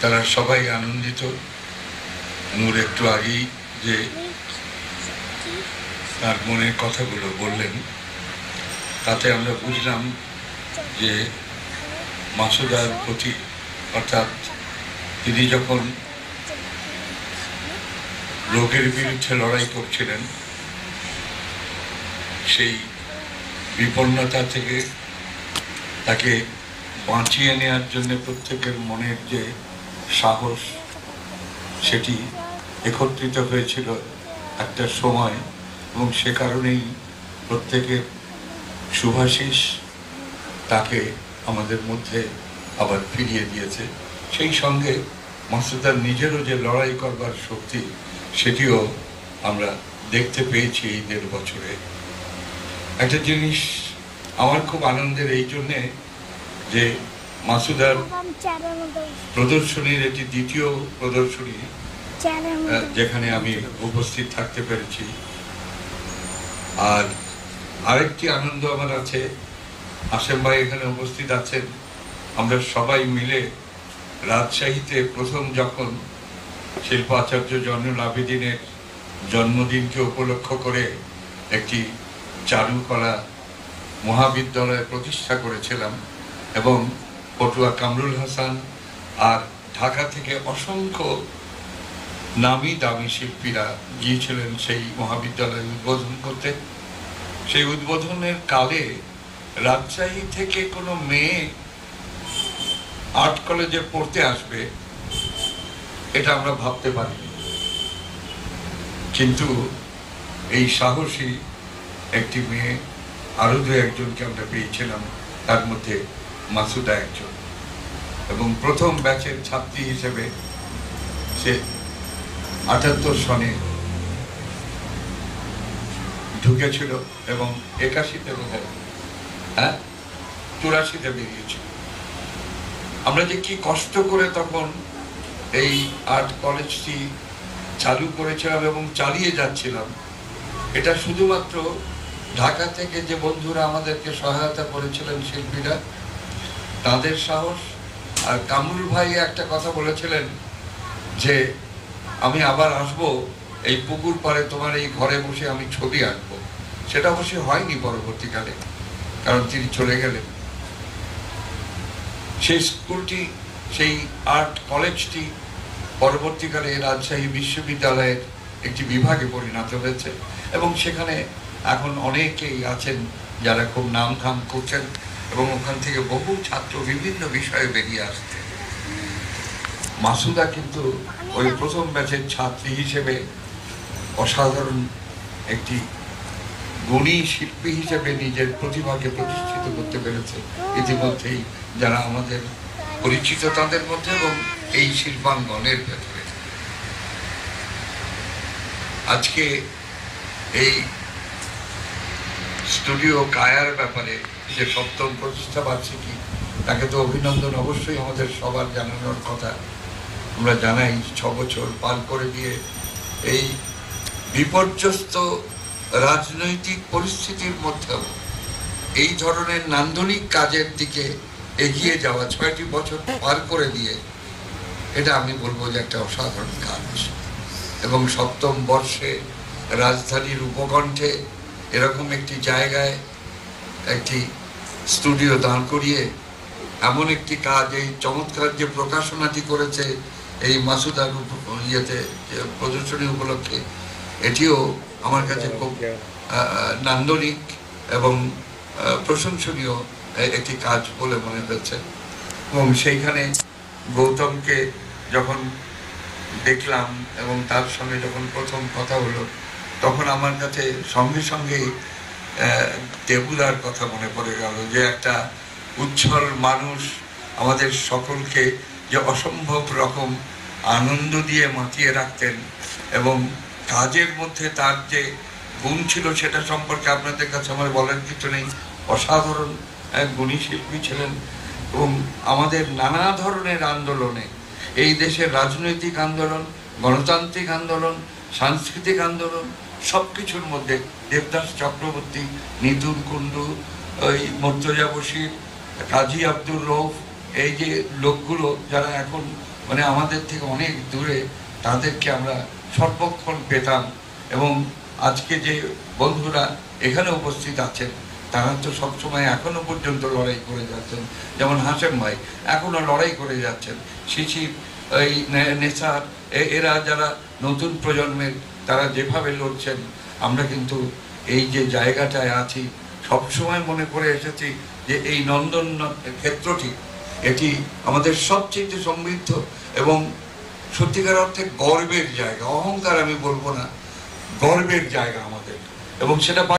তারা সবাই আনন্দিত। নূর একটু আগেই যে তার মনের কথাগুলো বললেন, তাতে আমরা বুঝলাম যে মাসুদার প্রতি, অর্থাৎ তিনি যখন রোগের বিরুদ্ধে লড়াই করছিলেন, সেই বিপন্নতা থেকে তাকে বাঁচিয়ে নেওয়ার জন্য প্রত্যেকের মনের যে সাহস, সেটি একত্রিত হয়েছিল একটা সময়, এবং সে কারণেই প্রত্যেকের শুভাশিস তাকে আমাদের মধ্যে আবার ফিরিয়ে দিয়েছে। সেই সঙ্গে মাসুদার নিজেরও যে লড়াই করবার শক্তি, সেটিও আমরা দেখতে পেয়েছি এই 1.5 বছরে। একটা জিনিস আমার খুব আনন্দের এই জন্যে যে মাসুদার প্রদর্শনীর এটি দ্বিতীয় প্রদর্শনী, যেখানে আমি উপস্থিত থাকতে পেরেছি। আর আরেকটি আনন্দ আমার আছে, আসেম ভাই এখানে উপস্থিত আছেন। আমরা সবাই মিলে রাজশাহীতে প্রথম যখন শিল্পাচার্য জয়নুল আবেদিনের জন্মদিনকে উপলক্ষ করে একটি চারুকলা মহাবিদ্যালয় প্রতিষ্ঠা করেছিলাম, এবং পটুয়া কামরুল হাসান আর ঢাকা থেকে অসংখ্য নামি দামি শিল্পীরা গিয়েছিলেন সেই মহাবিদ্যালয় উদ্বোধন করতে। সেই উদ্বোধনের কালে রাজশাহী থেকে কোনো মেয়ে আর্ট কলেজে পড়তে আসবে এটা আমরা ভাবতে পারিনি, কিন্তু এই সাহসী একটি মেয়ে, আরো 2-1জনকে আমরা পেয়েছিলাম, তার মধ্যে মাসুদা একজন। এবং প্রথম ব্যাচের ছাত্রী হিসেবে সে 78 সনে ঢুকেছিল এবং 81-তে বোধহয় 84-তে বেরিয়েছিল। আমরা যে কি কষ্ট করে তখন এই আর্ট কলেজটি চালু করেছিলাম এবং চালিয়ে যাচ্ছিলাম, এটা শুধুমাত্র ঢাকা থেকে যে বন্ধুরা আমাদেরকে সহায়তা করেছিলেন, শিল্পীরা, তাদের সাহস। আর কামরুল ভাই একটা কথা বলেছিলেন যে আমি আবার আসবো এই পুকুর পাড়ে, তোমার এই ঘরে বসে আমি ছবি আঁকবো। সেটা অবশ্যই হয়নি পরবর্তীকালে, কারণ তিনি চলে গেলেন। সেই স্কুলটি, সেই আর্ট কলেজটি পরবর্তীকালে রাজশাহী বিশ্ববিদ্যালয়ের একটি বিভাগে পরিণত হয়েছে, এবং সেখানে এখন অনেকেই আছেন যারা খুব নামধাম করছেন, এবং ওখান থেকে বহু ছাত্র বিভিন্ন বিষয়ে বেরিয়ে আসছে। মাসুদা কিন্তু ওই প্রথম ব্যাচের ছাত্রী হিসেবে অসাধারণ একটি গুণী শিল্পী হিসেবে নিজের প্রতিভাকে প্রতিষ্ঠিত করতে পেরেছে ইতিমধ্যেই যারা আমাদের পরিচিত তাদের মধ্যে এবং এই শিল্পাঙ্গনের ভেতরে। আজকে এই স্টুডিও কায়ার ব্যাপারে যে 7ম প্রতিষ্ঠা বার্ষিকী, তাকে তো অভিনন্দন অবশ্যই আমাদের সবার জানানোর কথা। আমরা জানাই 6 বছর পার করে দিয়ে এই বিপর্যস্ত রাজনৈতিক পরিস্থিতির মধ্যেও এই ধরনের নান্দনিক কাজের দিকে এগিয়ে যাওয়া, 6টি বছর পার করে দিয়ে, এটা আমি বলবো যে একটা অসাধারণ কাজ। এবং 7ম বর্ষে রাজধানীর উপকণ্ঠে এরকম একটি জায়গায় একটি স্টুডিও দাঁড় করিয়ে এমন একটি কাজ, এই চমৎকার যে প্রকাশনাটি করেছে এই মাসুদার ইয়েতে প্রদর্শনী উপলক্ষে, এটিও আমার কাছে খুব নান্দনিক এবং প্রশংসনীয় একটি কাজ বলে মনে হয়েছে। এবং সেইখানে গৌতমকে যখন দেখলাম এবং তার সঙ্গে যখন প্রথম কথা হলো, তখন আমার কাছে সঙ্গে সঙ্গেই দেবুদার কথা মনে পড়ে গেল, যে একটা উচ্ছল মানুষ আমাদের সকলকে যে অসম্ভব রকম আনন্দ দিয়ে মাতিয়ে রাখতেন, এবং কাজের মধ্যে তার যে গুণ ছিল সেটা সম্পর্কে আপনাদের কাছে আমার বলার কিছু নেই। অসাধারণ এক গুণী শিল্পী ছিলেন, এবং আমাদের নানা ধরনের আন্দোলনে, এই দেশের রাজনৈতিক আন্দোলন, গণতান্ত্রিক আন্দোলন, সাংস্কৃতিক আন্দোলন, সব কিছুর মধ্যে দেবদাস চক্রবর্তী, নিতুন কুণ্ডু, ওই মর্তজা বশির, কাজী আব্দুর রউফ, এই যে লোকগুলো যারা এখন মানে আমাদের থেকে অনেক দূরে, তাদেরকে আমরা সর্বক্ষণ পেতাম। এবং আজকে যে বন্ধুরা এখানে উপস্থিত আছেন, তারা তো সবসময় এখনো পর্যন্ত লড়াই করে যাচ্ছেন। যেমন হাশেম ভাই এখনো লড়াই করে যাচ্ছেন, শিশির, এই নেশার, এরা যারা নতুন প্রজন্মের, তারা যেভাবে লড়ছেন, আমরা কিন্তু এই যে জায়গাটায় আছি সবসময় মনে করে এসেছি যে এই নন্দন ক্ষেত্রটি, এটি আমাদের সবচেয়ে সমৃদ্ধ এবং সত্যিকার অর্থে গর্বের জায়গা। অহংকার আমি বলবো না, গর্বের জায়গা আমাদের। এবং সেটা